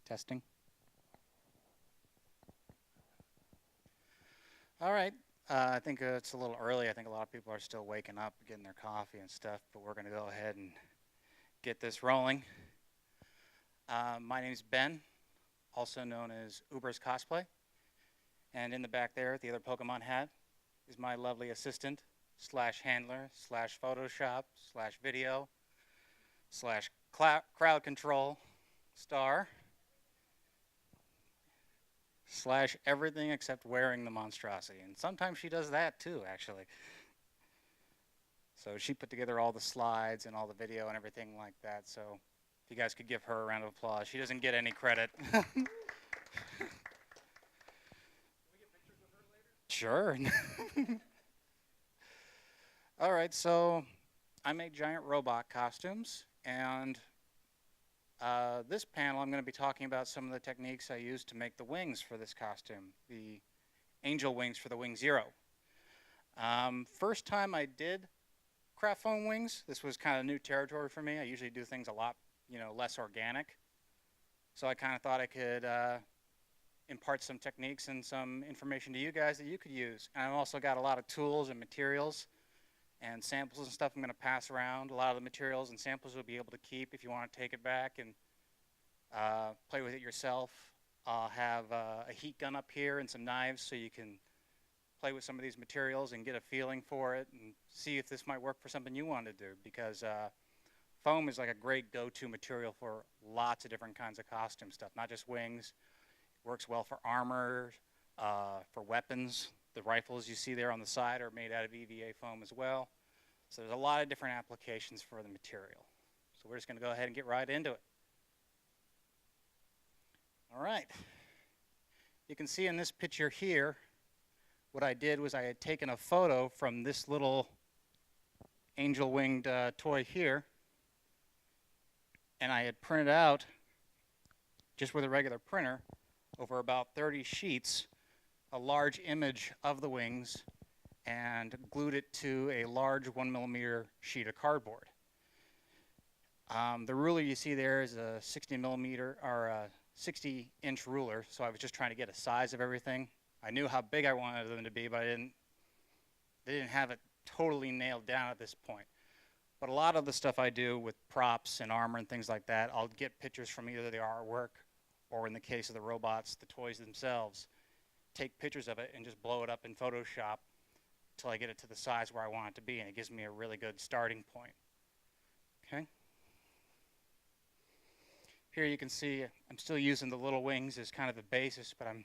Testing. All right. I think it's a little early. I think a lot of people are still waking up, getting their coffee and stuff, but we're going to go ahead and get this rolling. My name is Ben, also known as Uber's Cosplay. And in the back there, the other Pokemon hat, is my lovely assistant, slash handler, slash Photoshop, slash video, slash crowd control star, slash everything except wearing the monstrosity. And sometimes she does that too, actually. So she put together all the slides and all the video and everything like that. So if you guys could give her a round of applause. She doesn't get any credit. Sure. All right, so I make giant robot costumes, and this panel I'm going to be talking about some of the techniques I used to make the wings for this costume, the angel wings for the Wing Zero. First time I did craft foam wings, this was kind of new territory for me. I usually do things a lot, less organic. So I kind of thought I could impart some techniques and some information to you guys that you could use. And I've also got a lot of tools and materials and samples and stuff I'm going to pass around. A lot of the materials and samples you'll be able to keep if you want to take it back and play with it yourself. I'll have a heat gun up here and some knives so you can play with some of these materials and get a feeling for it and see if this might work for something you want to do, because foam is like a great go-to material for lots of different kinds of costume stuff, not just wings. It works well for armor, for weapons. The rifles you see there on the side are made out of EVA foam as well. So there's a lot of different applications for the material. So we're just going to go ahead and get right into it. All right. You can see in this picture here, what I did was I had taken a photo from this little angel winged toy here, and I had printed out, just with a regular printer, over about 30 sheets, a large image of the wings and glued it to a large 1mm sheet of cardboard. The ruler you see there is a 60-inch ruler, so I was just trying to get a size of everything. I knew how big I wanted them to be, but they didn't have it totally nailed down at this point. But a lot of the stuff I do with props and armor and things like that, I'll get pictures from either the artwork or, in the case of the robots, the toys themselves, take pictures of it and just blow it up in Photoshop until I get it to the size where I want it to be, and it gives me a really good starting point. Okay. Here you can see I'm still using the little wings as kind of the basis, but I'm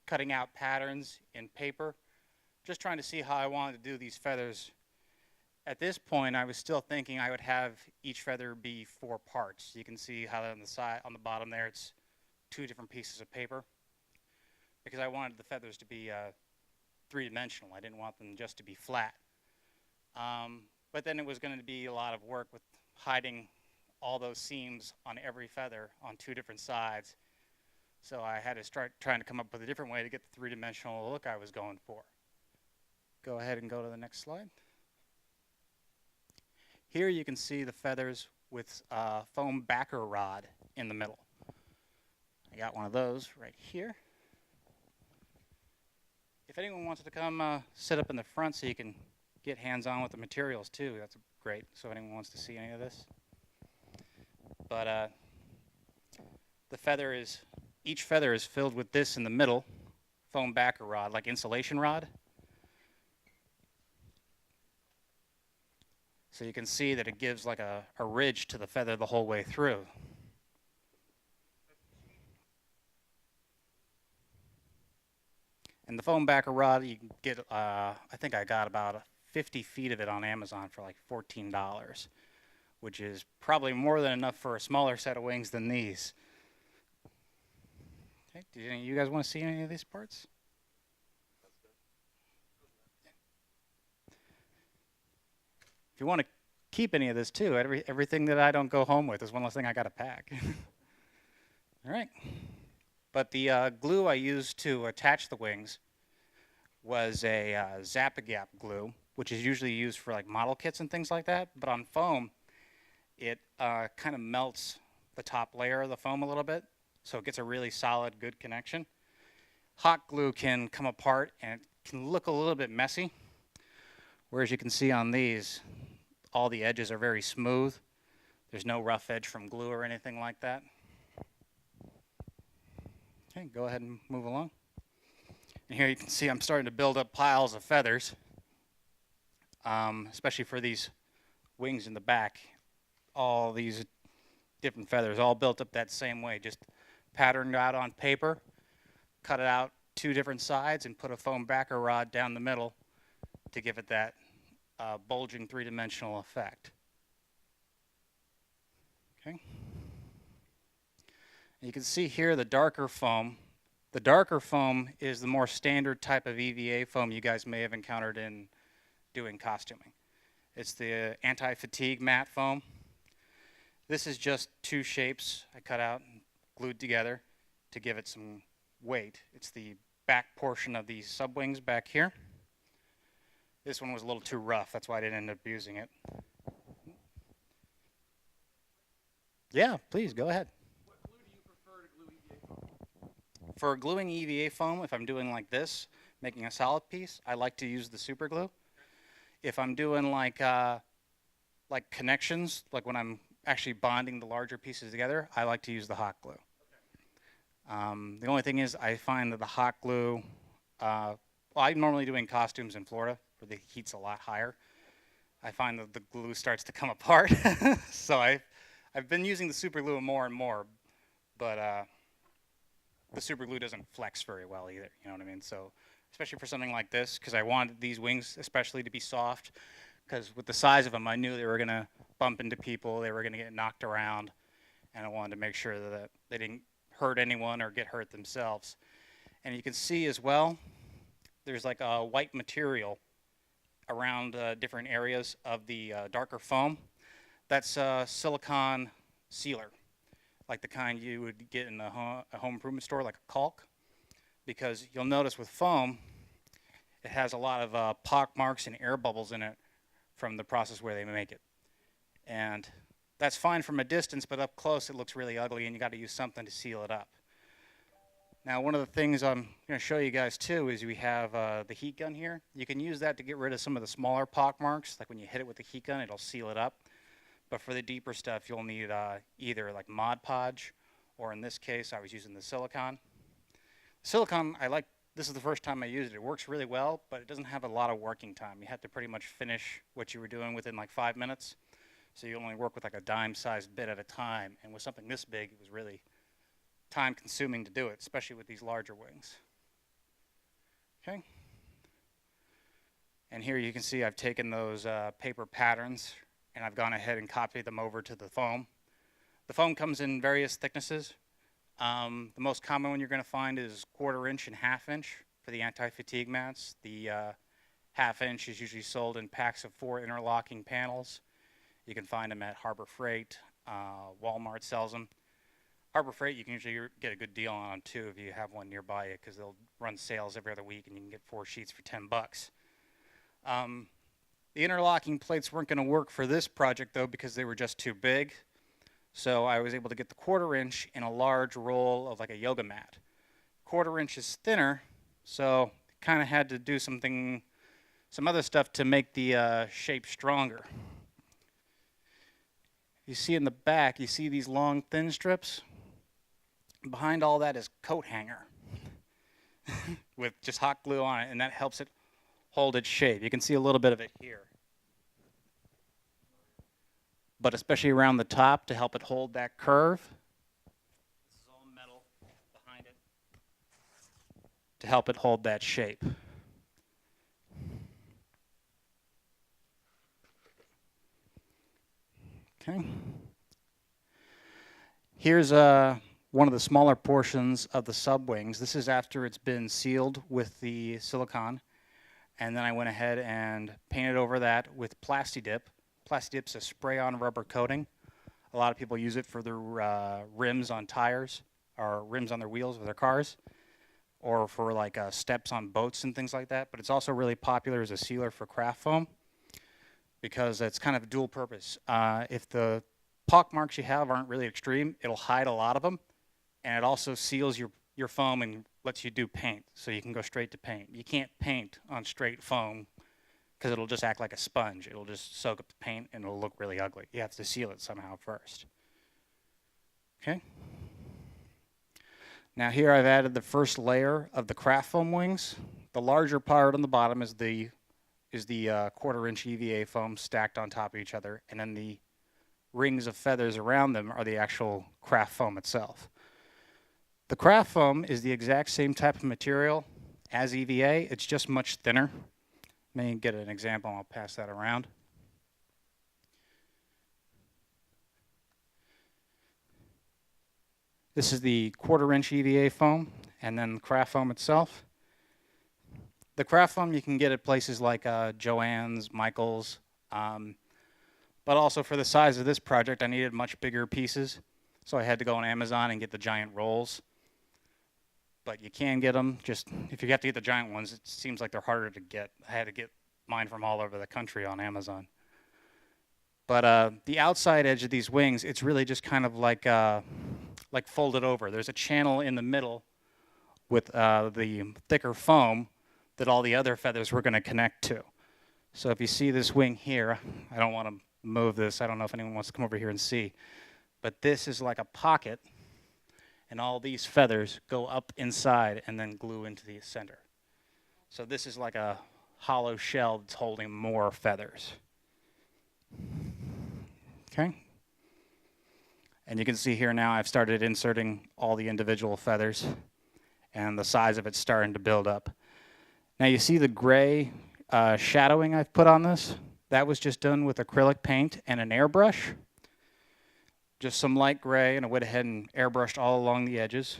cutting out patterns in paper, just trying to see how I wanted to do these feathers. At this point, I was still thinking I would have each feather be 4 parts. You can see how on the side, on the bottom there, it's 2 different pieces of paper, because I wanted the feathers to be 3-dimensional. I didn't want them just to be flat. But then it was going to be a lot of work with hiding all those seams on every feather on 2 different sides. So I had to start trying to come up with a different way to get the 3-dimensional look I was going for. Go ahead and go to the next slide. Here you can see the feathers with foam backer rod in the middle. I got one of those right here. If anyone wants to come sit up in the front so you can get hands-on with the materials too, that's great. So if anyone wants to see any of this. But each feather is filled with this in the middle, foam backer rod, like insulation rod. So you can see that it gives like a ridge to the feather the whole way through. And the foam backer rod, you can get, I think I got about 50 feet of it on Amazon for like $14, which is probably more than enough for a smaller set of wings than these. Okay, do any of you guys want to see any of these parts? If you want to keep any of this too, everything that I don't go home with is one less thing I got to pack. All right. But the glue I used to attach the wings was a Zap-A-Gap glue, which is usually used for like model kits and things like that. But on foam, it kind of melts the top layer of the foam a little bit, so it gets a really solid, good connection. Hot glue can come apart and it can look a little bit messy, whereas you can see on these, all the edges are very smooth. There's no rough edge from glue or anything like that. Okay, go ahead and move along. And here you can see I'm starting to build up piles of feathers, especially for these wings in the back. All these different feathers, all built up that same way, just patterned out on paper, cut it out 2 different sides, and put a foam backer rod down the middle to give it that bulging 3-dimensional effect. Okay. You can see here the darker foam. The darker foam is the more standard type of EVA foam you guys may have encountered in doing costuming. It's the anti-fatigue matte foam. This is just 2 shapes I cut out and glued together to give it some weight. It's the back portion of the subwings back here. This one was a little too rough, that's why I didn't end up using it. Yeah, please, go ahead. What glue do you prefer to glue EVA foam? For gluing EVA foam, if I'm doing like this, making a solid piece, I like to use the super glue. If I'm doing like connections, like when I'm actually bonding the larger pieces together, I like to use the hot glue. Okay. The only thing is I find that the hot glue, well, I'm normally doing costumes in Florida where the heat's a lot higher. I find that the glue starts to come apart. So I've been using the super glue more and more, but the super glue doesn't flex very well either, you know what I mean? So especially for something like this, because I wanted these wings especially to be soft, because with the size of them, I knew they were going to bump into people, they were going to get knocked around, and I wanted to make sure that they didn't hurt anyone or get hurt themselves. And you can see as well, there's like a white material around different areas of the darker foam. That's silicone sealer, like the kind you would get in a home improvement store, like a caulk. Because you'll notice with foam, it has a lot of pock marks and air bubbles in it from the process where they make it. And that's fine from a distance, but up close it looks really ugly and you got to use something to seal it up. Now one of the things I'm going to show you guys too is we have the heat gun here. You can use that to get rid of some of the smaller pock marks, like when you hit it with the heat gun it'll seal it up. But for the deeper stuff you'll need either like Mod Podge, or in this case I was using the silicone. Silicone, this is the first time I used it. It works really well, but it doesn't have a lot of working time. You have to pretty much finish what you were doing within like 5 minutes. So you only work with like a dime-sized bit at a time. And with something this big, it was really time-consuming to do it, especially with these larger wings. Okay. And here you can see I've taken those paper patterns and I've gone ahead and copied them over to the foam. The foam comes in various thicknesses. The most common one you're going to find is 1/4 inch and 1/2 inch for the anti-fatigue mats. The 1/2 inch is usually sold in packs of 4 interlocking panels. You can find them at Harbor Freight. Walmart sells them. Harbor Freight, you can usually get a good deal on them too if you have one nearby you, because they'll run sales every other week and you can get 4 sheets for $10. The interlocking plates weren't going to work for this project though because they were just too big. So I was able to get the 1/4 inch in a large roll of like a yoga mat. 1/4 inch is thinner, so kind of had to do some other stuff to make the shape stronger. You see in the back, you see these long thin strips? Behind all that is coat hanger with just hot glue on it, and that helps it hold its shape. You can see a little bit of it here. But especially around the top to help it hold that curve. This is all metal behind it to help it hold that shape. Okay. Here's one of the smaller portions of the subwings. This is after it's been sealed with the silicone. And then I went ahead and painted over that with Plasti-Dip. Plasti-Dip's a spray-on rubber coating. A lot of people use it for their rims on tires, or rims on their wheels of their cars, or for like steps on boats and things like that. But it's also really popular as a sealer for craft foam because it's kind of dual purpose. If the pock marks you have aren't really extreme, it'll hide a lot of them, and it also seals your foam and lets you do paint, so you can go straight to paint. You can't paint on straight foam because it'll just act like a sponge. It'll just soak up the paint and it'll look really ugly. You have to seal it somehow first. Okay. Now here I've added the first layer of the craft foam wings. The larger part on the bottom is the 1/4-inch EVA foam stacked on top of each other, and then the rings of feathers around them are the actual craft foam itself. The craft foam is the exact same type of material as EVA, it's just much thinner. Let me get an example and I'll pass that around. This is the 1/4-inch EVA foam, and then the craft foam itself. The craft foam you can get at places like Joann's, Michael's, but also for the size of this project I needed much bigger pieces, so I had to go on Amazon and get the giant rolls. But you can get them, just if you have to get the giant ones, it seems like they're harder to get. I had to get mine from all over the country on Amazon. But the outside edge of these wings, it's really just kind of like folded over. There's a channel in the middle with the thicker foam that all the other feathers were going to connect to. So if you see this wing here, I don't want to move this. I don't know if anyone wants to come over here and see. But this is like a pocket, and all these feathers go up inside and then glue into the center. So this is like a hollow shell that's holding more feathers. Okay. And you can see here now I've started inserting all the individual feathers, and the size of it's starting to build up. Now you see the gray shadowing I've put on this? That was just done with acrylic paint and an airbrush. Just some light gray, and I went ahead and airbrushed all along the edges.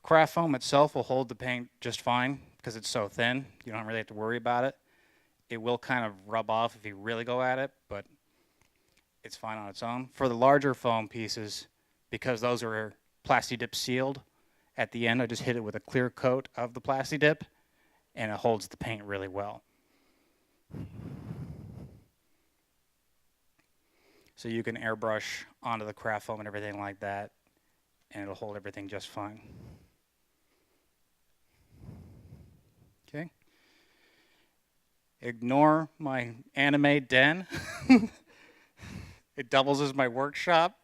Craft foam itself will hold the paint just fine because it's so thin. You don't really have to worry about it. It will kind of rub off if you really go at it, but it's fine on its own. For the larger foam pieces, because those are Plasti-Dip sealed, at the end I just hit it with a clear coat of the Plasti-Dip, and it holds the paint really well. So you can airbrush onto the craft foam and everything like that, and it'll hold everything just fine. Okay. Ignore my anime den. It doubles as my workshop.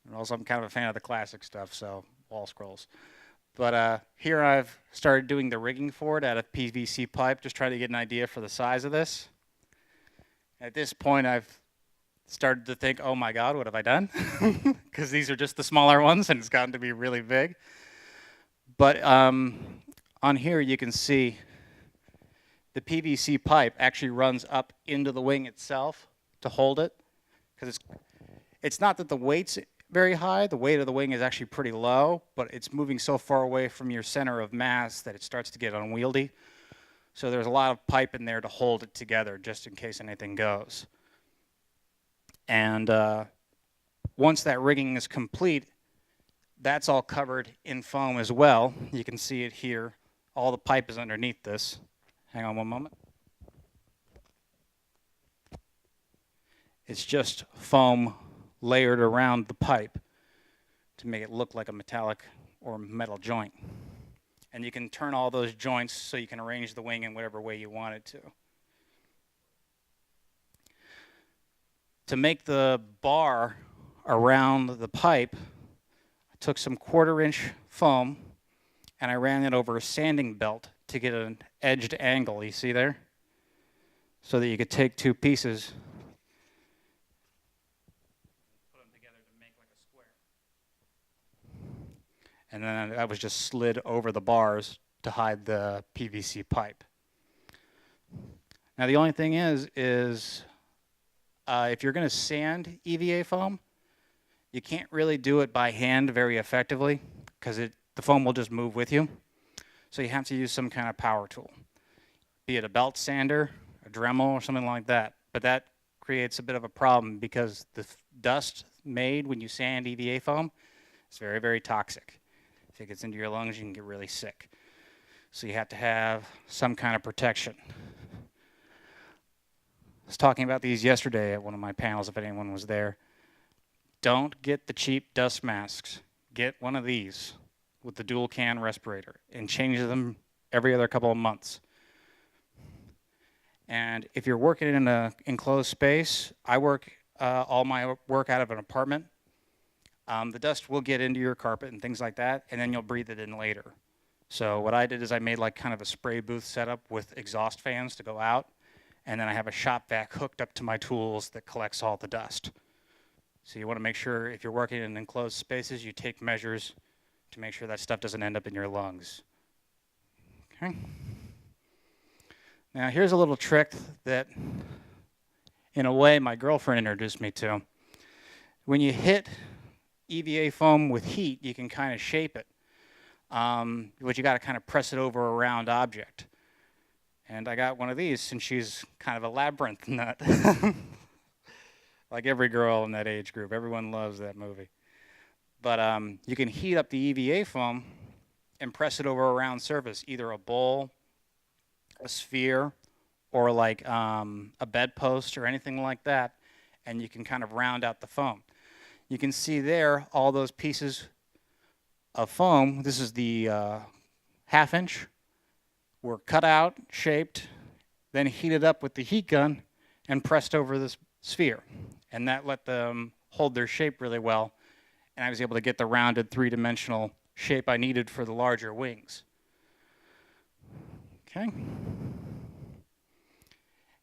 And also I'm kind of a fan of the classic stuff, so wall scrolls. But here I've started doing the rigging for it out of PVC pipe, just trying to get an idea for the size of this. At this point I've started to think, oh my God, what have I done? Because these are just the smaller ones and it's gotten to be really big. But on here you can see the PVC pipe actually runs up into the wing itself to hold it. Because it's not that the weight's very high, the weight of the wing is actually pretty low, but it's moving so far away from your center of mass that it starts to get unwieldy. So there's a lot of pipe in there to hold it together just in case anything goes. And once that rigging is complete, that's all covered in foam as well. You can see it here. All the pipe is underneath this. Hang on one moment. It's just foam layered around the pipe to make it look like a metallic or metal joint. And you can turn all those joints so you can arrange the wing in whatever way you want it to. To make the bar around the pipe, I took some 1/4-inch foam and I ran it over a sanding belt to get an edged angle, you see there? So that you could take two pieces, put them together to make like a square. And then that was just slid over the bars to hide the PVC pipe. Now the only thing is if you're going to sand EVA foam, you can't really do it by hand very effectively because the foam will just move with you. So you have to use some kind of power tool, be it a belt sander, a Dremel, or something like that. But that creates a bit of a problem because the dust made when you sand EVA foam is very, very toxic. If it gets into your lungs, you can get really sick. So you have to have some kind of protection. I was talking about these yesterday at one of my panels, if anyone was there. don't get the cheap dust masks. Get one of these with the dual can respirator and change them every other couple of months. And if you're working in an enclosed space, I work all my work out of an apartment. The dust will get into your carpet and things like that, and then you'll breathe it in later. So what I did is I made like kind of a spray booth setup with exhaust fans to go out, and then I have a shop vac hooked up to my tools that collects all the dust. So you want to make sure if you're working in enclosed spaces, you take measures to make sure that stuff doesn't end up in your lungs. Okay. Now here's a little trick that, in a way, my girlfriend introduced me to. When you hit EVA foam with heat, you can kind of shape it. But you got to kind of press it over a round object. And I got one of these since she's kind of a labyrinth nut. Like every girl in that age group. Everyone loves that movie. But you can heat up the EVA foam and press it over a round surface, either a bowl, a sphere, or like a bedpost or anything like that, and you can kind of round out the foam. You can see there all those pieces of foam. This is the half-inch. Were cut out, shaped, then heated up with the heat gun and pressed over this sphere. And that let them hold their shape really well. And I was able to get the rounded three-dimensional shape I needed for the larger wings. Okay.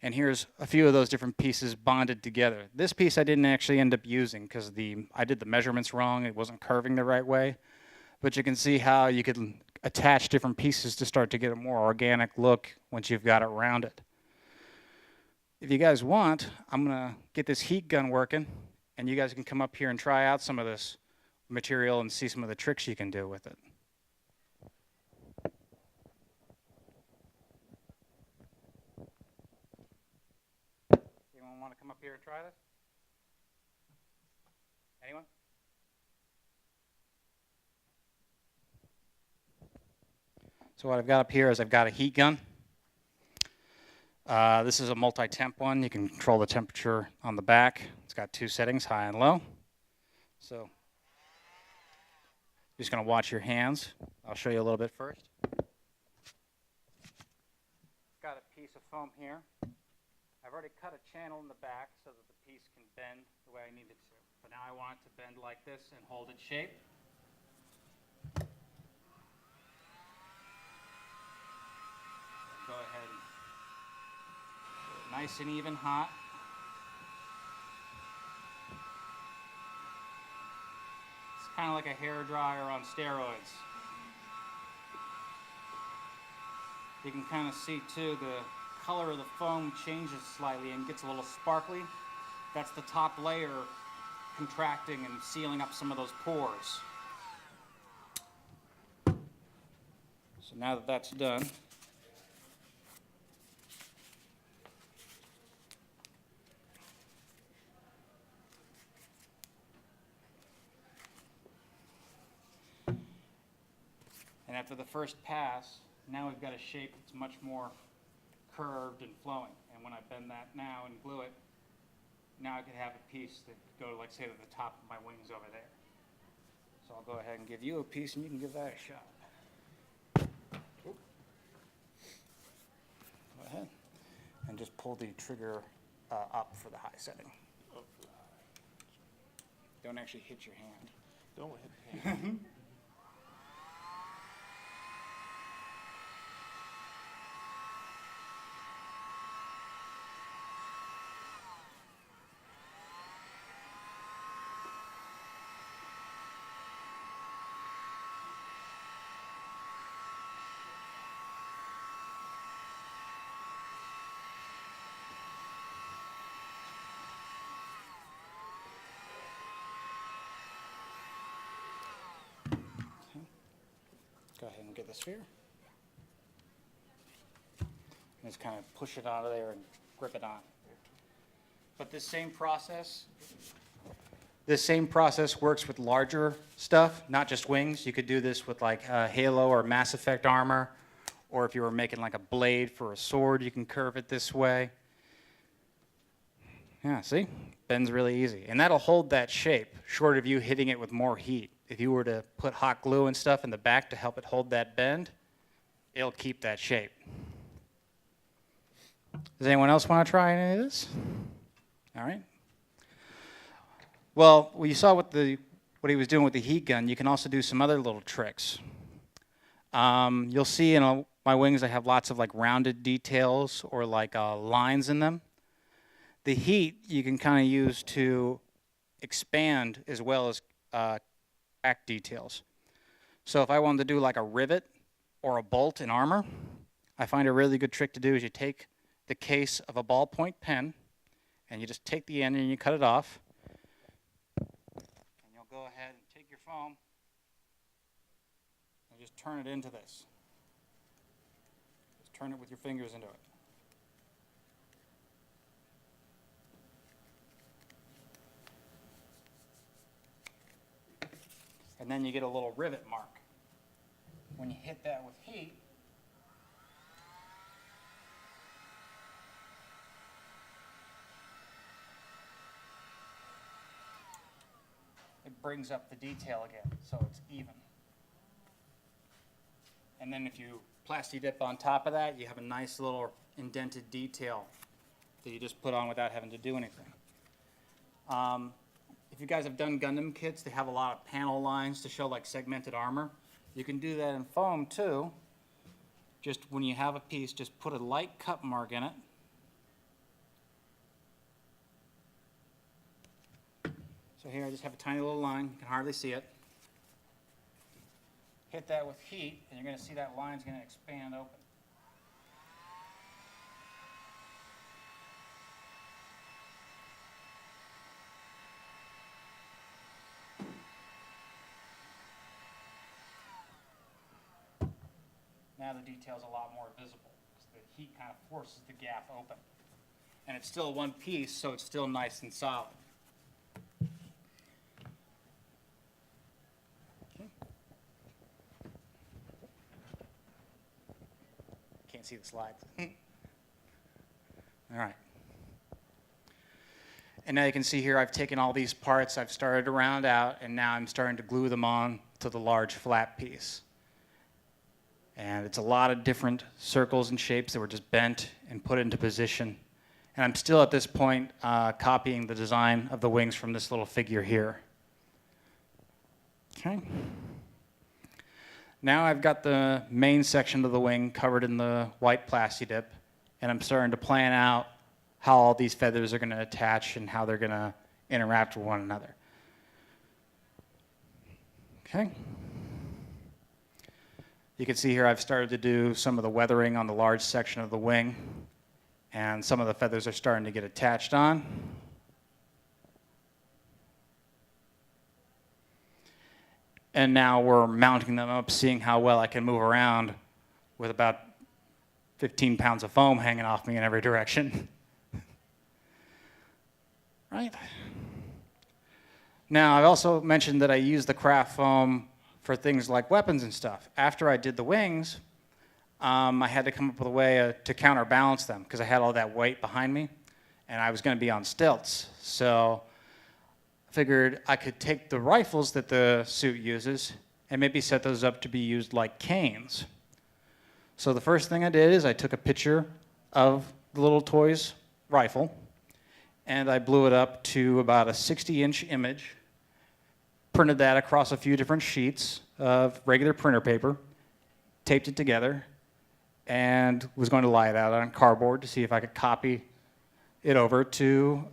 And here's a few of those different pieces bonded together. This piece I didn't actually end up using because I did the measurements wrong. It wasn't curving the right way. But you can see how you could attach different pieces to start to get a more organic look once you've got it rounded. If you guys want, I'm going to get this heat gun working, and you guys can come up here and try out some of this material and see some of the tricks you can do with it. Anyone want to come up here and try this? Anyone? So what I've got up here is I've got a heat gun. This is a multi-temp one. You can control the temperature on the back. It's got two settings, high and low. So just going to watch your hands. I'll show you a little bit first. Got a piece of foam here. I've already cut a channel in the back so that the piece can bend the way I need it to. But now I want it to bend like this and hold its shape. Go ahead and get it nice and even hot. It's kind of like a hair dryer on steroids. You can kind of see too the color of the foam changes slightly and gets a little sparkly. That's the top layer contracting and sealing up some of those pores. So now that that's done, and after the first pass, now we've got a shape that's much more curved and flowing. And when I bend that now and glue it, now I could have a piece that could go, like, say, to the top of my wings over there. So I'll go ahead and give you a piece, and you can give that a shot. Go ahead. And just pull the trigger up for the high setting. Up for the high. Don't actually hit your hand. Don't hit the hand. Go ahead and get the sphere. And just kind of push it out of there and grip it on. But this same process works with larger stuff, not just wings. You could do this with like Halo or Mass Effect armor, or if you were making like a blade for a sword, you can curve it this way. Yeah, see? Bends really easy. And that'll hold that shape, short of you hitting it with more heat. If you were to put hot glue and stuff in the back to help it hold that bend, it'll keep that shape. Does anyone else want to try any of this? All right. Well, you saw what he was doing with the heat gun. You can also do some other little tricks. You'll see in my wings I have lots of like rounded details or like lines in them. The heat you can kind of use to expand as well as crack details. So if I wanted to do like a rivet or a bolt in armor, I find a really good trick to do is you take the case of a ballpoint pen and you just take the end and you cut it off. And you'll go ahead and take your foam and just turn it into this. Just turn it with your fingers into it. And then you get a little rivet mark. When you hit that with heat, it brings up the detail again, so it's even. And then if you plasti dip on top of that, you have a nice little indented detail that you just put on without having to do anything. If you guys have done Gundam kits, they have a lot of panel lines to show like segmented armor. You can do that in foam too. Just when you have a piece, just put a light cut mark in it. So here I just have a tiny little line, you can hardly see it. Hit that with heat, and you're going to see that line's going to expand open. Now the detail's a lot more visible because the heat kind of forces the gap open. And it's still one piece, so it's still nice and solid. Okay. Can't see the slides. All right. And now you can see here I've taken all these parts, I've started to round out, and now I'm starting to glue them on to the large flat piece. And it's a lot of different circles and shapes that were just bent and put into position. And I'm still at this point copying the design of the wings from this little figure here. Okay. Now I've got the main section of the wing covered in the white plasti dip, and I'm starting to plan out how all these feathers are going to attach and how they're going to interact with one another. Okay. You can see here I've started to do some of the weathering on the large section of the wing, and some of the feathers are starting to get attached on. And now we're mounting them up, seeing how well I can move around with about 15 pounds of foam hanging off me in every direction. Right? Now, I've also mentioned that I use the craft foam for things like weapons and stuff. After I did the wings, I had to come up with a way to counterbalance them because I had all that weight behind me, and I was going to be on stilts. So I figured I could take the rifles that the suit uses and maybe set those up to be used like canes. So the first thing I did is I took a picture of the little toy's rifle, and I blew it up to about a 60-inch image, printed that across a few different sheets of regular printer paper, taped it together, and was going to lie it out on cardboard to see if I could copy it over to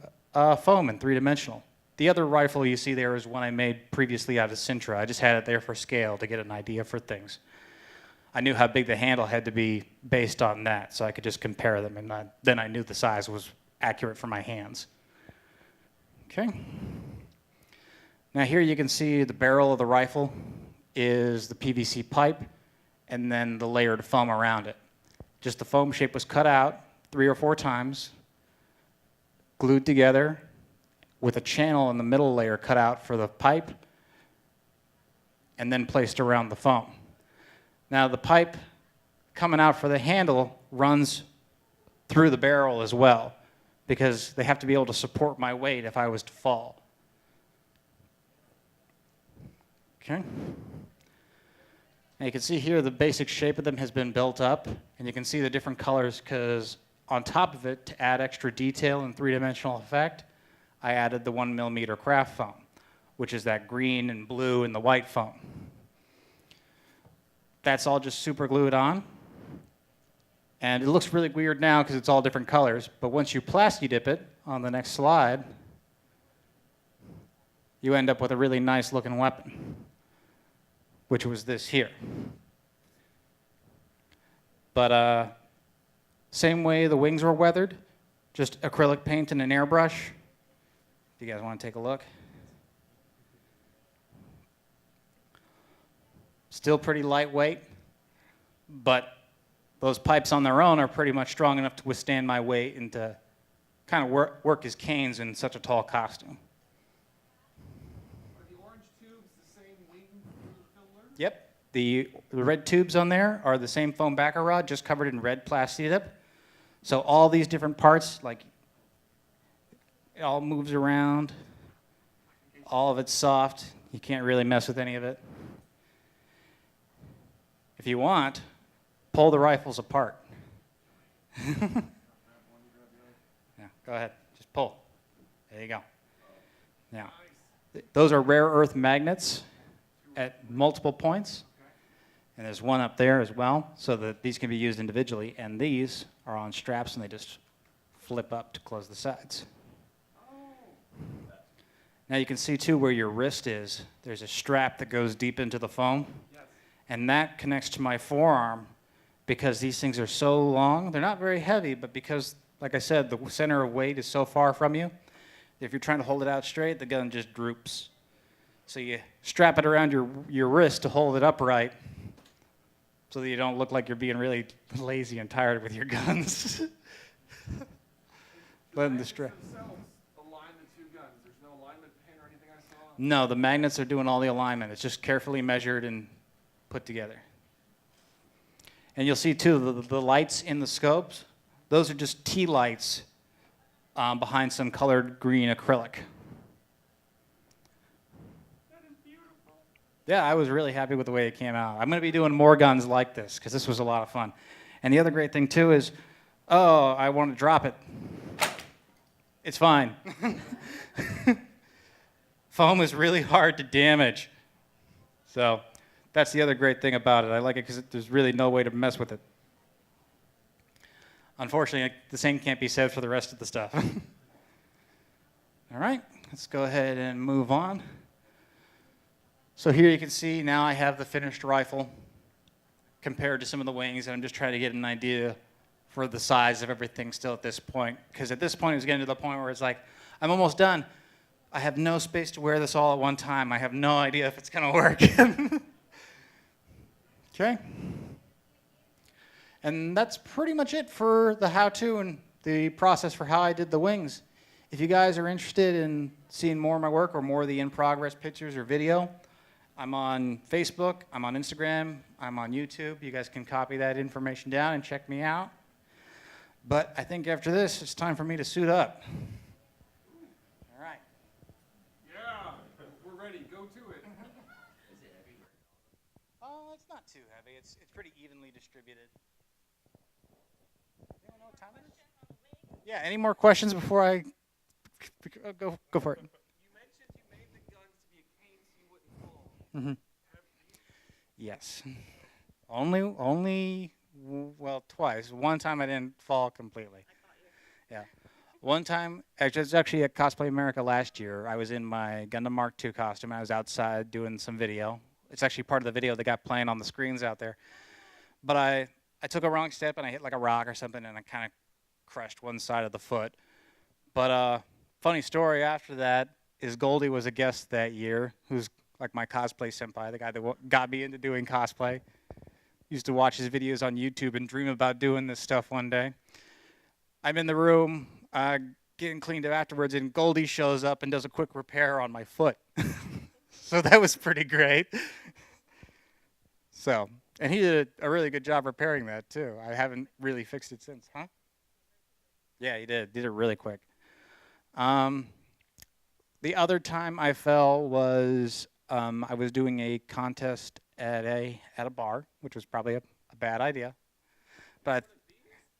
foam in three-dimensional. The other rifle you see there is one I made previously out of Sintra. I just had it there for scale to get an idea for things. I knew how big the handle had to be based on that, so I could just compare them, and then I knew the size was accurate for my hands. Okay. Now here you can see the barrel of the rifle is the PVC pipe, and then the layered foam around it. Just the foam shape was cut out 3 or 4 times, glued together with a channel in the middle layer cut out for the pipe, and then placed around the foam. Now the pipe coming out for the handle runs through the barrel as well. because they have to be able to support my weight if I was to fall. Okay. And you can see here the basic shape of them has been built up, and you can see the different colors because on top of it, to add extra detail and three-dimensional effect, I added the 1mm craft foam, which is that green and blue and the white foam. That's all just super glued on. And it looks really weird now because it's all different colors, but once you plasti dip it on the next slide, you end up with a really nice looking weapon, which was this here. But same way the wings were weathered, just acrylic paint and an airbrush. If you guys want to take a look. Still pretty lightweight, but those pipes on their own are pretty much strong enough to withstand my weight and to kind of work as canes in such a tall costume. Are the orange tubes the same wing filler? Yep. The red tubes on there are the same foam backer rod, just covered in red plasti dip. So all these different parts, like, it all moves around. All of it's soft. You can't really mess with any of it. If you want, pull the rifles apart. Yeah, go ahead. Just pull. There you go. Now, those are rare earth magnets at multiple points. And there's one up there as well, so that these can be used individually. And these are on straps, and they just flip up to close the sides. Now you can see, too, where your wrist is. There's a strap that goes deep into the foam. Yes. And that connects to my forearm because these things are so long. They're not very heavy, but because, like I said, the center of weight is so far from you, if you're trying to hold it out straight, the gun just droops. So you strap it around your wrist to hold it upright so that you don't look like you're being really lazy and tired with your guns. Letting the strap. Themselves align the two guns. There's no alignment pin or anything I saw? No, the magnets are doing all the alignment. It's just carefully measured and put together. And you'll see, too, the lights in the scopes, those are just T lights behind some colored green acrylic. That is beautiful. Yeah, I was really happy with the way it came out. I'm going to be doing more guns like this because this was a lot of fun. And the other great thing, too, is, oh, I want to drop it. It's fine. Foam is really hard to damage. So that's the other great thing about it. I like it because there's really no way to mess with it. Unfortunately, the same can't be said for the rest of the stuff. All right, let's go ahead and move on. So here you can see now I have the finished rifle compared to some of the wings, and I'm just trying to get an idea for the size of everything still at this point. Because at this point, it was getting to the point where it's like, I'm almost done. I have no space to wear this all at one time. I have no idea if it's going to work. Okay. And that's pretty much it for the how-to and the process for how I did the wings. If you guys are interested in seeing more of my work or more of the in-progress pictures or video, I'm on Facebook, I'm on Instagram, I'm on YouTube. You guys can copy that information down and check me out. But I think after this, it's time for me to suit up. All right. Yeah, we're ready. Go to it. Oh, it's not too heavy. It's pretty evenly distributed. Anyone know what time it is? Yeah, any more questions before I go for it? You mentioned you made the guns to be a cane so you wouldn't fall. Yes. Only, well, twice. One time I didn't fall completely. Yeah. One time, it was actually at Cosplay America last year. I was in my Gundam Mark II costume. I was outside doing some video. It's actually part of the video they got playing on the screens out there. But I took a wrong step and I hit like a rock or something and I kind of crushed one side of the foot. But funny story after that is Goldie was a guest that year, who's like my cosplay senpai, the guy that got me into doing cosplay. Used to watch his videos on YouTube and dream about doing this stuff one day. I'm in the room getting cleaned up afterwards, and Goldie shows up and does a quick repair on my foot. So that was pretty great. So, and he did a really good job repairing that too. I haven't really fixed it since, huh? Yeah, he did. Did it really quick. Um, the other time I fell was I was doing a contest at a bar, which was probably a bad idea. But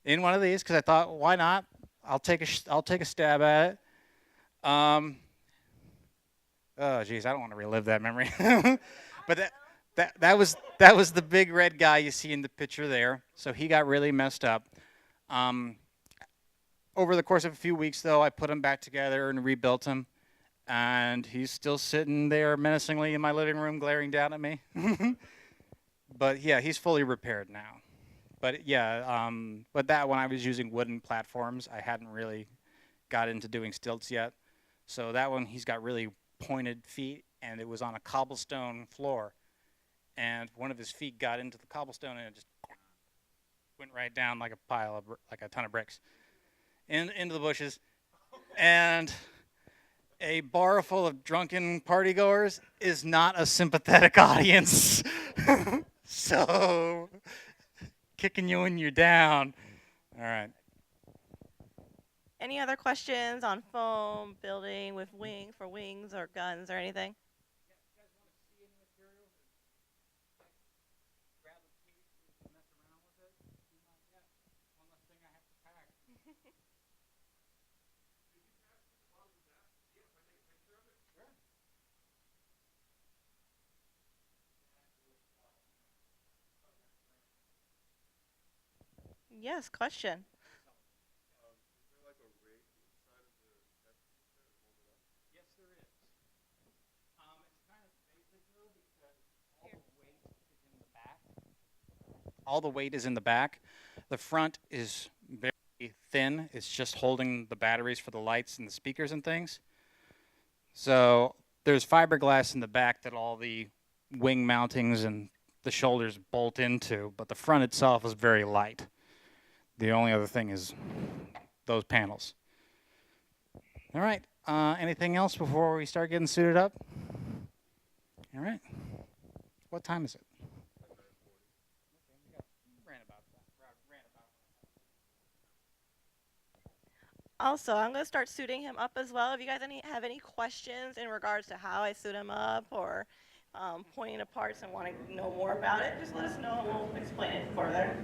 in one of these, because I thought, why not? I'll take a stab at it. Oh, geez, I don't want to relive that memory. But that was the big red guy you see in the picture there. So he got really messed up. Um, over the course of a few weeks, though, I put him back together and rebuilt him, and he's still sitting there menacingly in my living room, glaring down at me. But yeah, he's fully repaired now. But yeah, but that when I was using wooden platforms, I hadn't really got into doing stilts yet. So that one, he's got really pointed feet, and it was on a cobblestone floor. And one of his feet got into the cobblestone, and it just went right down like a pile of, like a ton of bricks, into the bushes. And a bar full of drunken partygoers is not a sympathetic audience. So, kicking you when you're down. All right. Any other questions on foam, building with wings or guns or anything? Yes, question. Yes, there is. It's kind of basic though because all the weight is in the back. The front is very thin. It's just holding the batteries for the lights and the speakers and things. So there's fiberglass in the back that all the wing mountings and the shoulders bolt into, but the front itself is very light. The only other thing is those panels. All right. Anything else before we start getting suited up? All right. What time is it? Also, I'm going to start suiting him up as well. If you guys have any questions in regards to how I suit him up or pointing to parts and want to know more about it, just let us know and we'll explain it further.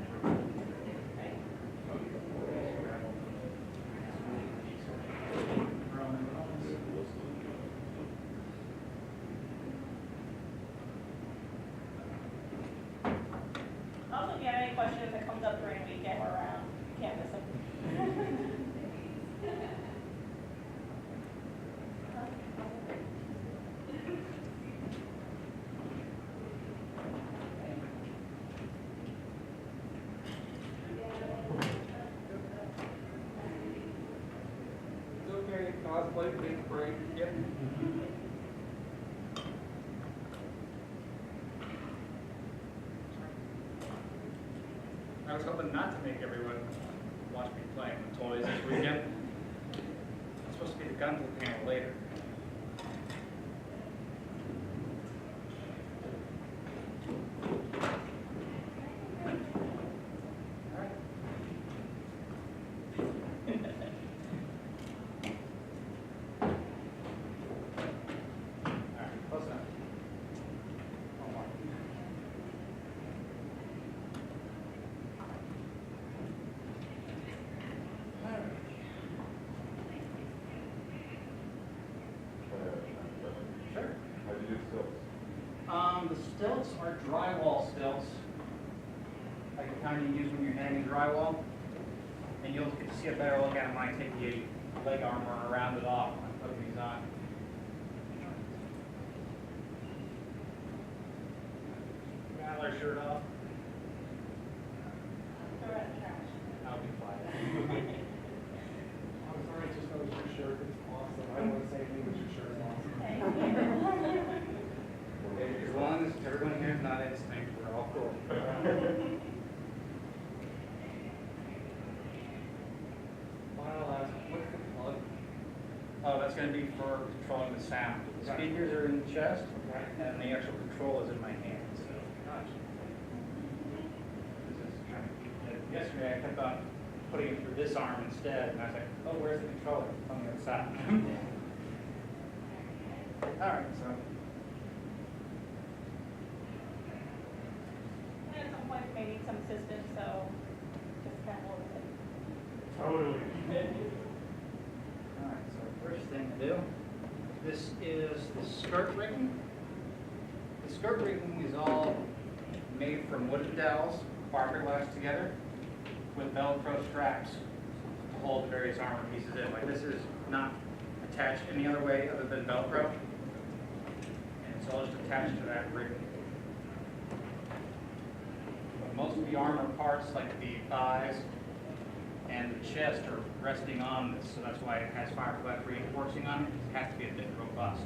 Also, if you have any questions that comes up during the weekend, we're around. You can't miss them. It's okay, cosplay, big break. Yep. I was hoping not to make everyone watch me playing with toys this weekend. It's supposed to be the gun panel later. The stilts are drywall stilts, like the kind you use when you're hanging drywall. And you'll get to see a better look at them when I take the leg armor and round it off when I put these on. Got our shirt off. I'll be quiet. I'm sorry, I just noticed your shirt is awesome. I want to say anything, but your shirt is awesome. As long as everyone here is not instinct, we're all cool. Final last, what's the plug? Oh, that's going to be for controlling the sound. The speakers are in the chest, and the actual control is in my hand. So, this is kind of, yesterday I kept on putting it through this arm instead, and I was like, oh, where's the controller? It's on the other side. All right, so. And at some point, you may need some assistance, so just kind of hold it. Totally. All right, so first thing to do, this is the skirt rigging. The skirt rigging is all made from wooden dowels, fiberglass together, with Velcro straps to hold the various armor pieces in. Like this is not attached any other way other than Velcro, and it's all just attached to that rigging. But most of the armor parts, like the thighs and the chest, are resting on this, so that's why it has fiberglass reinforcing on it. It has to be a bit robust.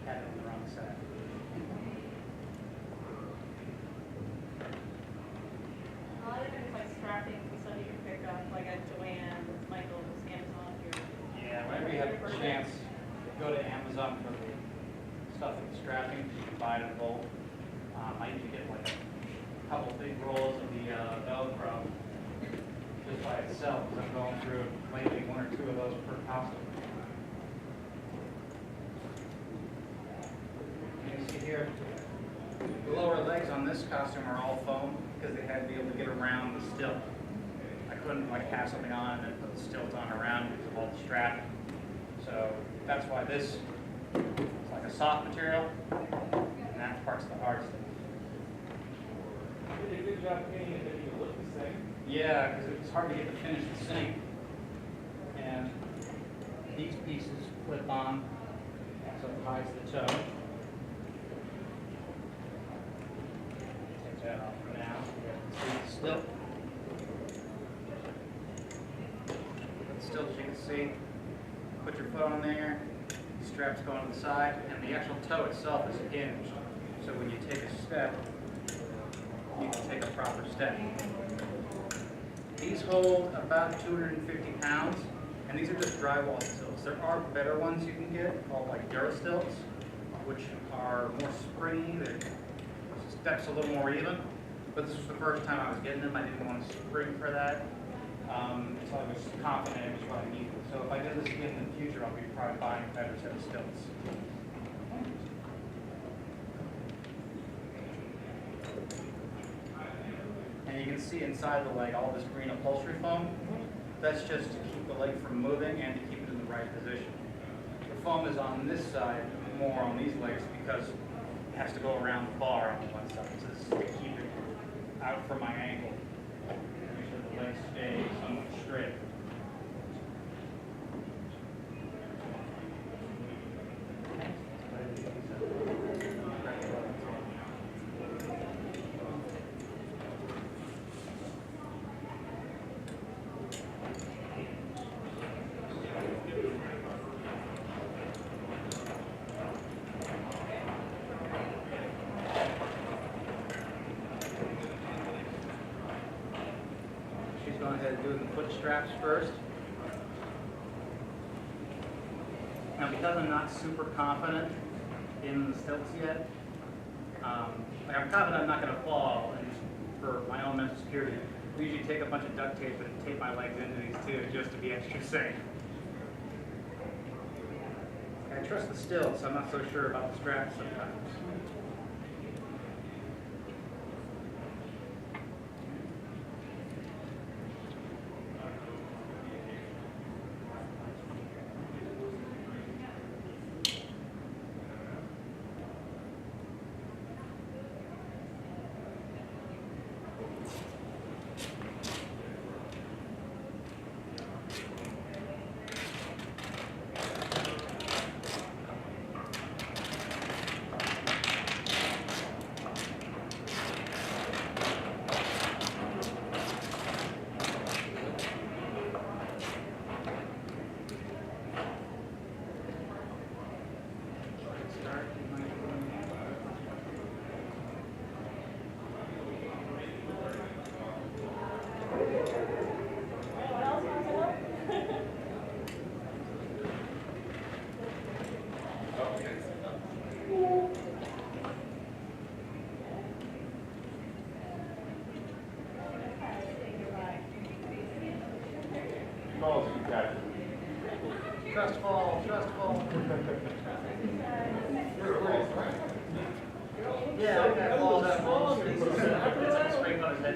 Had it on the wrong side. A lot of things like strapping and stuff you can pick up, like at Joanne, Michael's, Amazon, here. Yeah, whenever you have a chance, go to Amazon for the stuff with the strapping. You can buy it in bulk. I usually get like a couple big rolls of the Velcro just by itself, because I'm going through maybe one or two of those per costume. You can see here, the lower legs on this costume are all foam because they had to be able to get around the stilt. I couldn't like have something on and then put the stilt on around because of all the strapping. So that's why this is like a soft material, and that part's the hard stuff. You did a good job painting it, making it look the same. Yeah, because it's hard to get the finish the same. And these pieces clip on, so it hides the toe. Take that off for now. See the stilt. The stilt, as you can see, put your foot on there, the straps go on the side, and the actual toe itself is hinged. So when you take a step, you can take a proper step. These hold about 250 pounds, and these are just drywall stilts. There are better ones you can get, called like Durastilts, which are more springy. The steps a little more even. But this was the first time I was getting them. I didn't want to spring for that, so I was confident it was what I needed. So if I do this again in the future, I'll be probably buying a better set of stilts. And you can see inside the leg all this green upholstery foam. That's just to keep the leg from moving and to keep it in the right position. The foam is on this side more on these legs because it has to go around the bar on one side. So this is to keep it out from my ankle. Make sure the legs stay somewhat straight. She's going ahead and doing the foot straps first. Now, because I'm not super confident in the stilts yet, like I'm confident I'm not going to fall, and for my own mental security, I usually take a bunch of duct tape and tape my legs into these too, just to be extra safe. I trust the stilts, I'm not so sure about the straps sometimes.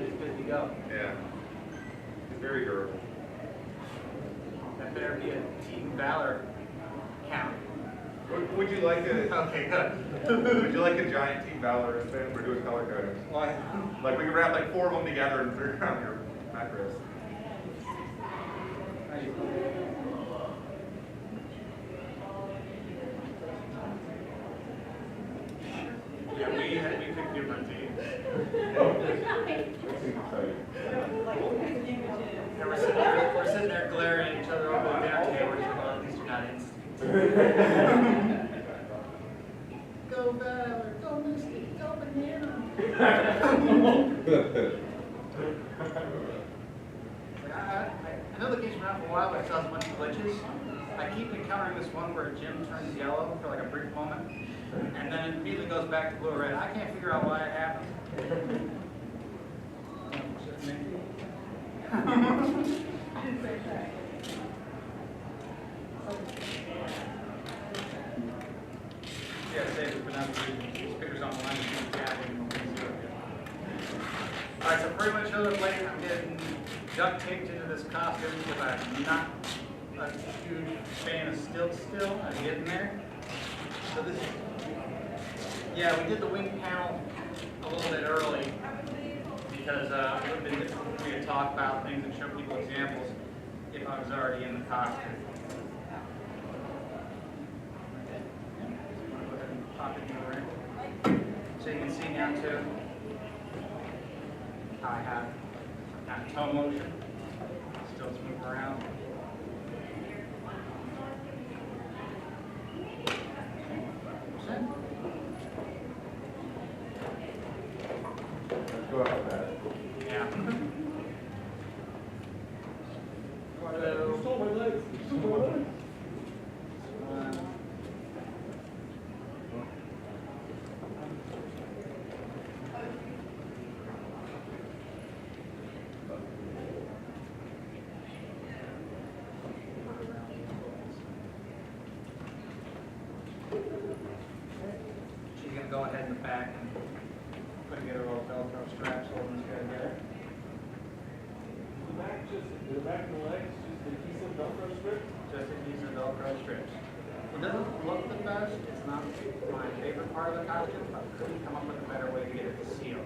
is good to go. Yeah. It's very durable. That better be a Team Valor count. Would you like a Okay, good. Would you like a giant Team Valor instead for doing color coding? Why? Like we can wrap like 4 of them together and put it around your mattress. Yeah, we picked different teams. Yeah, we're sitting there glaring at each other over the dinner table. We're just like, well, at least you're not instant. Go Valor, go Misty, go Banana. I know the game's been out for a while, but I saw a bunch of glitches. I keep encountering this one where Jim turns yellow for like a brief moment, and then it immediately goes back to blue or red. I can't figure out why it happened. Yeah, David, but not the speakers on the line. Alright, so pretty much other late, I'm getting duct taped into this costume because I'm not a huge fan of stilt still. I'm getting there. So this, yeah, we did the wing panel a little bit early because it would have been difficult for me to talk about things and show people examples if I was already in the costume. Go ahead and pop it over in. So you can see now too how I have kind of toe motion. Still move around. Let's go up with that. Yeah. You stole my legs. You stole my legs. She's going to go ahead in the back and put together a little Velcro straps holding this guy together. The back and the legs, just adhesive Velcro strip. Just adhesive Velcro strips. It doesn't look the best. It's not my favorite part of the costume, but I couldn't come up with a better way to get it to seal.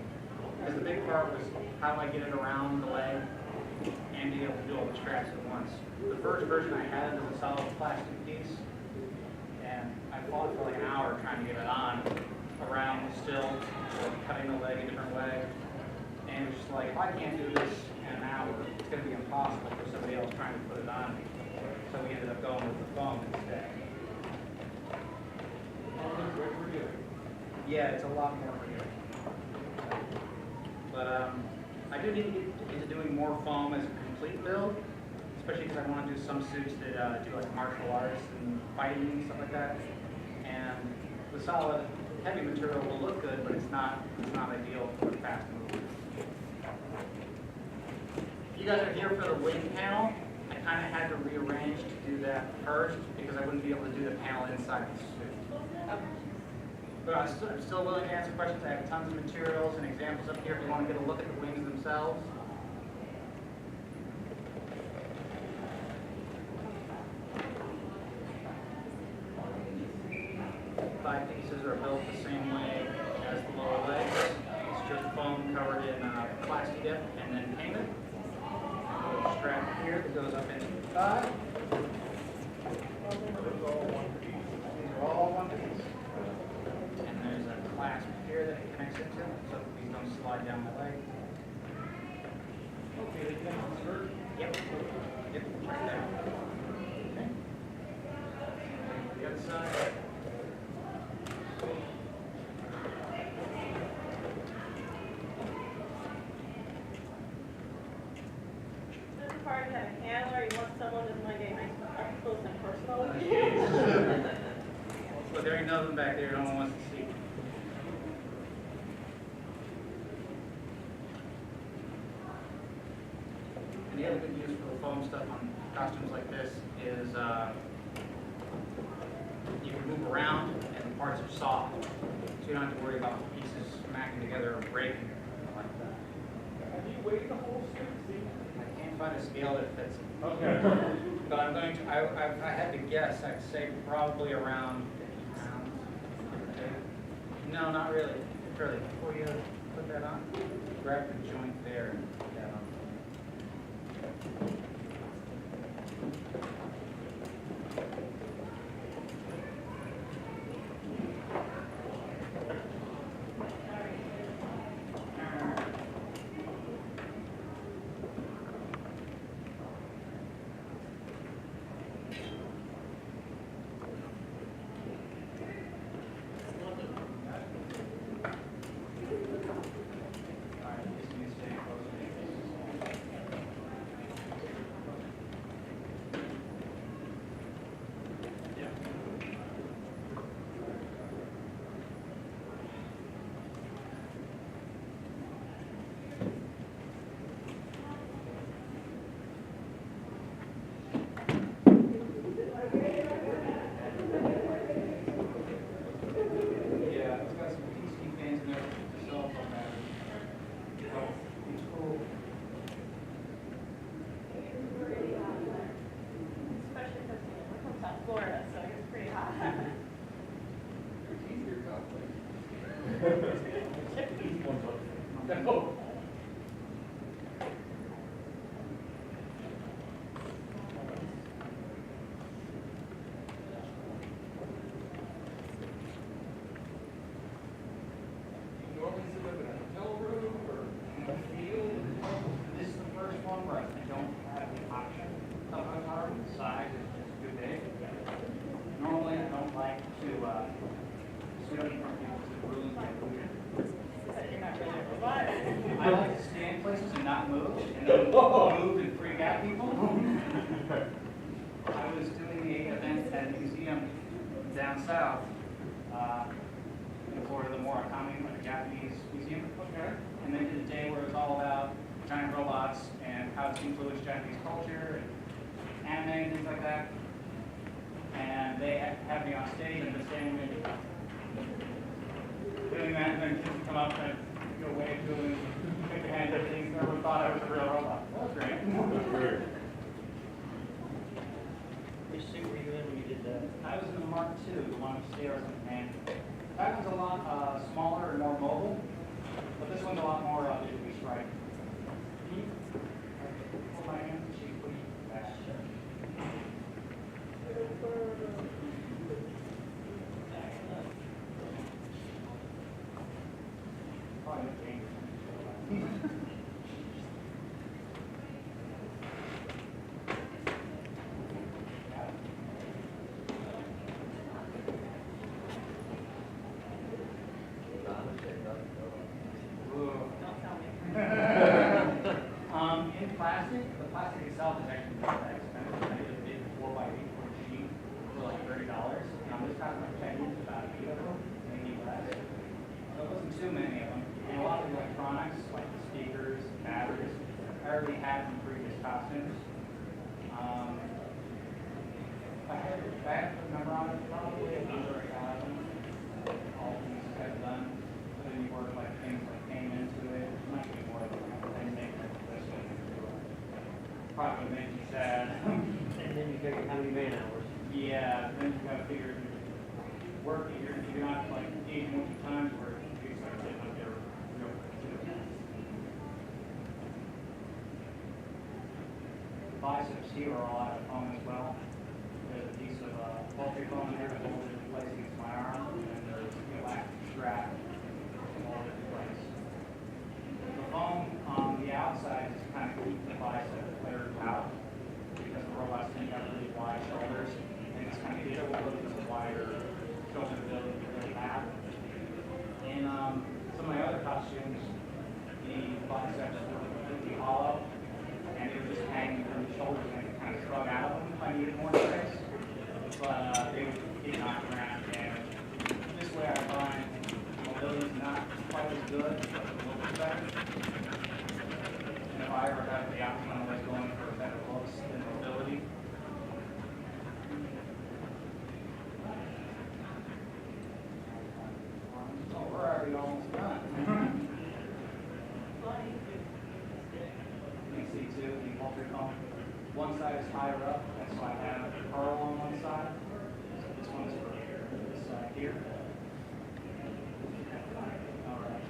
Because the big part was how do I get it around the leg and be able to do all the straps at once. The first version I had was a solid plastic piece, and I fought for like an hour trying to get it on around the stilt, cutting the leg a different way. And it was just like, if I can't do this in an hour, it's going to be impossible for somebody else trying to put it on me. So we ended up going with the foam instead. Yeah, it's a lot more forgiving. But I do need to get into doing more foam as a complete build, especially because I want to do some suits that do like martial arts and fighting and stuff like that. And the solid, heavy material will look good, but it's not ideal for fast movement. You guys are here for the wing panel. I kind of had to rearrange to do that first because I wouldn't be able to do the panel inside the suit. But I'm still willing to answer questions. I have tons of materials and examples up here if you want to get a look at the wings themselves. Thigh pieces are built the same way as the lower legs. It's just foam covered in plastic dip and then painted. A little strap here that goes up into the thigh. These are all one piece. And there's a clasp here that it connects into, so these don't slide down my leg. Okay, they connect to the skirt. Yep. Yep, right there. Okay. The other side. This part have a handler. You want someone that's not getting up close and personal with you. Well, there ain't nothing back there no one wants to see. And the other good use for the foam stuff on costumes like this is you can move around and the parts are soft. So you don't have to worry about the pieces smacking together or breaking or anything like that. weigh the whole suit? See? I can't find a scale that fits it. Okay. But I'm going to, if I had to guess, I'd say probably around 50 pounds. No, not really. Really, before you put that on, grab the joint there and put that on. Yeah, it's got some PC fans in there with the cell phone battery. So, it's cool. Especially because we're from South Florida, so it's pretty hot. No. Normally sit in a hotel room or in a field? This is the first one where I don't have the option of a car. The size is just too big. Normally, I don't like to sit up in front of people's rooms. You're not really a robot. I like to stand places and not move, and then move and freak out people. I was doing the event at a museum down south, in Florida, the more common, like a Japanese museum. Okay. And they did a day where it was all about giant robots and how it's influenced Japanese culture and anime and things like that. And they had me on stage and been standing there doing that, and then kids would come up and go wave to them, shake their hands, everything. Everyone thought I was a real robot. That was great. Which suit were you in when you did that? I was in the Mark II, the one upstairs on the man. That one's a lot smaller and more mobile, but this one's a lot more visually striking. Can you hold my hand? She put it back. Probably dangerous. Don't tell me. In plastic, the plastic itself is actually not that expensive. I did a big 4x8 sheet for like $30. And on this kind of Chinese, about 8 of them, maybe less. So it wasn't too many of them. And a lot of the electronics, like the speakers, batteries, I already had from previous costumes. If I had the number on it, probably under 1,000. All these have done. But then you work like things like came into it, it might be more than I think this one. Probably would make you sad. And then you figure how many man hours? Yeah, then you gotta figure work, you're not like 8 multi times where you start sitting up there real quick. The biceps here are all out of foam as well. There's a piece of poultry foam here to hold it in place against my arm, and then there's an elastic strap to hold it in place. The foam on the outside just kind of keeps the bicep cleared out because the robots tend to have really wide shoulders, and it's kind of get a little bit of wider shoulder ability to really have. In some of my other costumes, the biceps were completely hollow, and they were just hanging from the shoulders and it kind of shrug out of them if I needed more space. But they would get knocked around, and this way I find mobility is not quite as good, but a little bit better. And if I ever have the option, I'm always going for better looks than mobility. Oh, we're already almost done. higher up, and so I have a pearl on one side. So this one's for this side here. All right.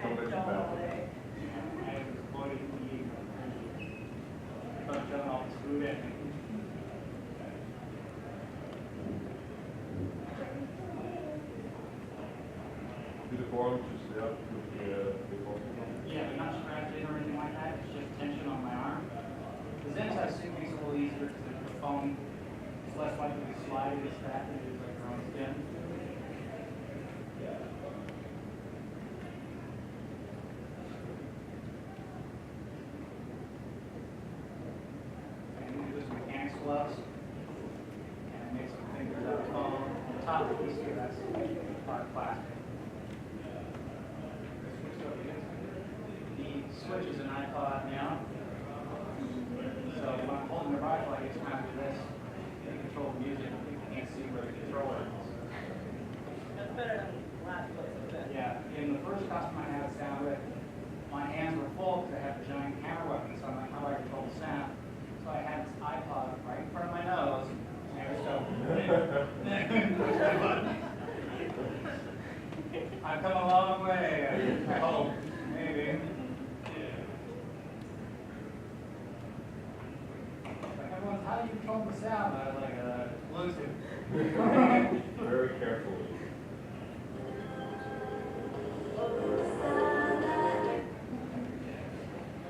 Don't let you back. I have exploited the bunch of all this food in. Do the forms just up with the Yeah, they're not strapped in or anything like that, it's just tension on my arm. The Zentai suit makes it a little easier because the foam is less likely to slide and strap than it is like your own skin. And we do some mechanics gloves. And make some fingers out of foam. And the top piece here, that's hard plastic. The switch is an iPod now. So when I'm holding the rifle, I just kind of do this to control the music. People can't see where the controller is. That's better than last place, isn't it? Yeah, in the first costume I had sound with, my hands were full because I have a giant camera weapon, so I'm like, how do I control the sound? So I had this iPod right in front of my nose, and I was going, I've come a long way, I hope, maybe. Like everyone's, how do you control the sound? I was like, Bluetooth. very careful.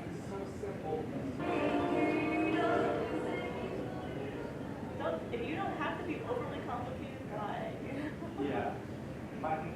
It's so simple. If you don't have to be overly complicated, why? Yeah. If I can,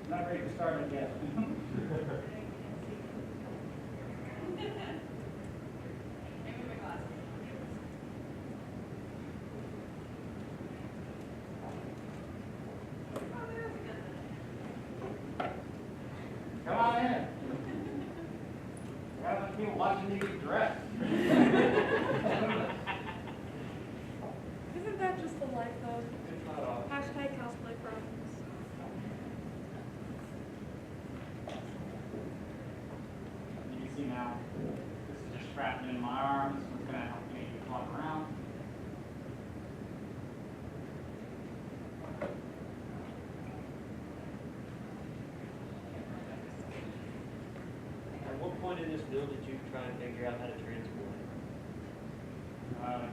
not ready to start it yet. Come on in. Got enough people watching you get dressed. Isn't that just the life though? It's not all. Hashtag cosplay problems. You can see now, this is just strapped in my arm. This one's going to help me walk around. At what point in this build did you try and figure out how to transport it?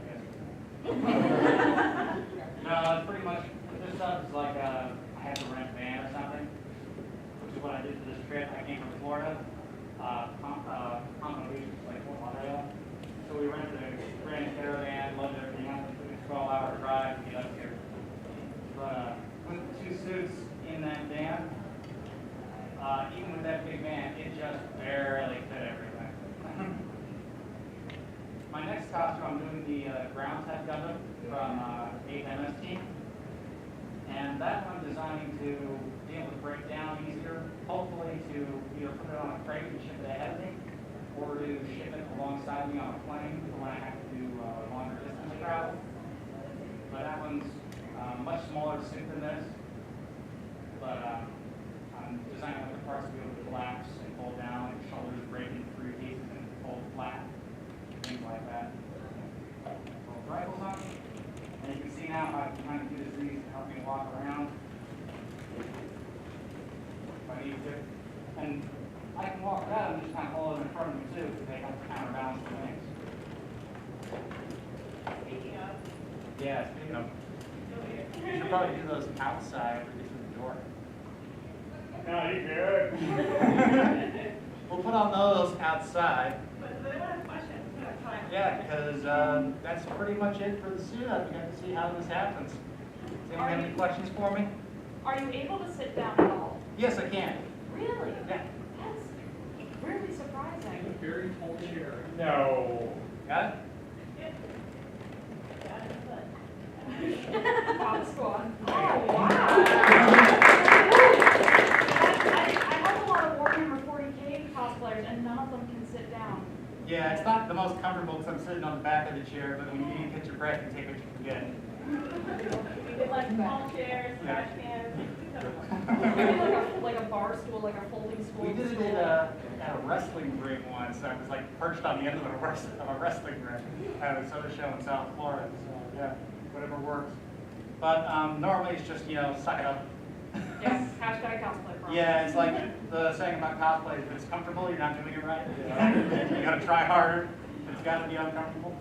Yes. No, it's pretty much, this stuff is like, I had to rent a van or something, which is what I did for this trip. I came from Florida, Pompano Beach, like Fort Lauderdale. So we rented a grand caravan, loaded everything up, it took a 12-hour drive to get up here. But with the two suits in that van, even with that big van, it just barely fit everything. My next costume, I'm doing the ground tech Gundam from 8th MS team. And that one I'm designing to be able to break down easier, hopefully to either put it on a crate and ship it ahead of me, or to ship it alongside me on a plane for when I have to do longer distance travel. But that one's much smaller suit than this. But I'm designing other parts to be able to collapse and fold down, like shoulders breaking through pieces and fold flat, things like that. Roll rifles on, and you can see now how I can kind of do this easy to help me walk around if I need to. And I can walk around and just kind of hold it in front of me too, to make up counterbalance the things. Speaking of, Yeah, speaking of, you should probably do those outside when you get through the door. No, you're good. We'll put on those outside. but I want a question. Yeah, because that's pretty much it for the suit. We got to see how this happens. Does anyone have any questions for me? Are you able to sit down at all? Yes, I can. Really? Yeah. That's really surprising. Very tall chair. No. Got it? Pop squad. Oh, wow. I have a lot of Warhammer 40K cosplayers, and none of them can sit down. Yeah, it's not the most comfortable because I'm sitting on the back of the chair, but when you need to catch your breath, you take what you can get. We did like small chairs, trash cans. Maybe like a bar stool, like a folding stool. We did it at a wrestling ring once. I was like perched on the end of a wrestling ring at a soda show in South Florida. So yeah, whatever works. But normally it's just, suck it up. Yes, hashtag cosplay prom. Yeah, it's like the saying about cosplay, if it's comfortable, you're not doing it right. You gotta try harder. It's gotta be uncomfortable.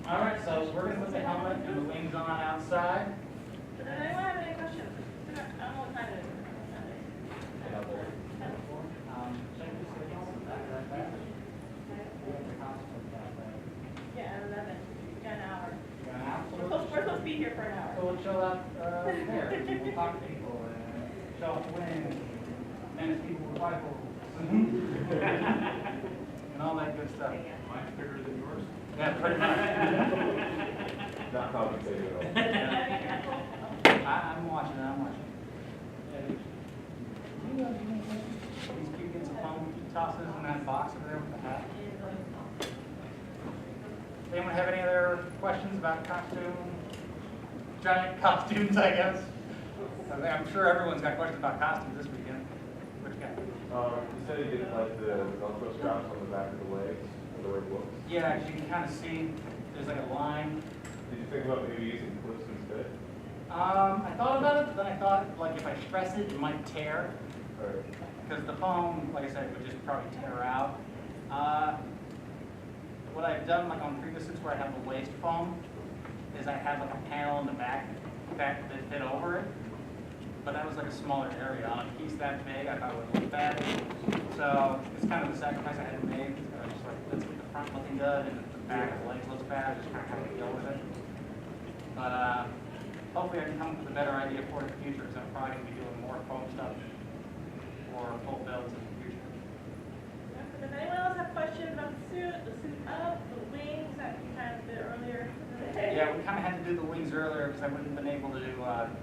All right, so we're gonna put the helmet and the wings on outside. Does anyone have any questions? I don't know what time it is. Check this against the back right there. We have the costume back there. Yeah, 11. We got an hour. You got an hour? We're supposed to be here for an hour. So we'll chill out there. We'll talk to people and show off the wings, manage people with rifles, and all that good stuff. Mine's bigger than yours. Yeah, pretty much. Not compensated at all. I'm watching it, I'm watching it. These cute bits of foam he tosses in that box over there with the hat. Anyone have any other questions about costume? Giant costumes, I guess. I'm sure everyone's got questions about costumes this weekend. Which guy? You said you didn't like the Velcro straps on the back of the legs, or the way it looks. Yeah, 'cause you can kind of see there's like a line. Did you think about maybe using clips instead? I thought about it, but then I thought, like, if I stress it, it might tear. Or Because the foam, like I said, would just probably tear out. What I've done, like on previous suits where I have the waist foam, is I have like a panel in the back that fit over it. But that was like a smaller area. On a piece that big, I thought it would look bad. So it's kind of the sacrifice I had to make. I was just like, let's get the front looking good and the back of the legs looks bad. Just kind of have to deal with it. But hopefully I can come up with a better idea for it in the future, because I'm probably going to be doing more foam stuff or full builds in the future. Does anyone else have questions about the suit up, the wings that you kind of did earlier? Yeah, we kind of had to do the wings earlier because I wouldn't have been able to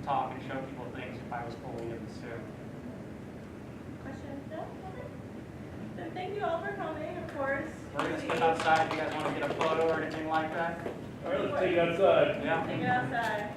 talk and show people things if I was fully in the suit. Questions? No? Okay. Then thank you all for coming, of course. We're going to step outside if you guys want to get a photo or anything like that. All right, let's take it outside. Yeah. Take it outside.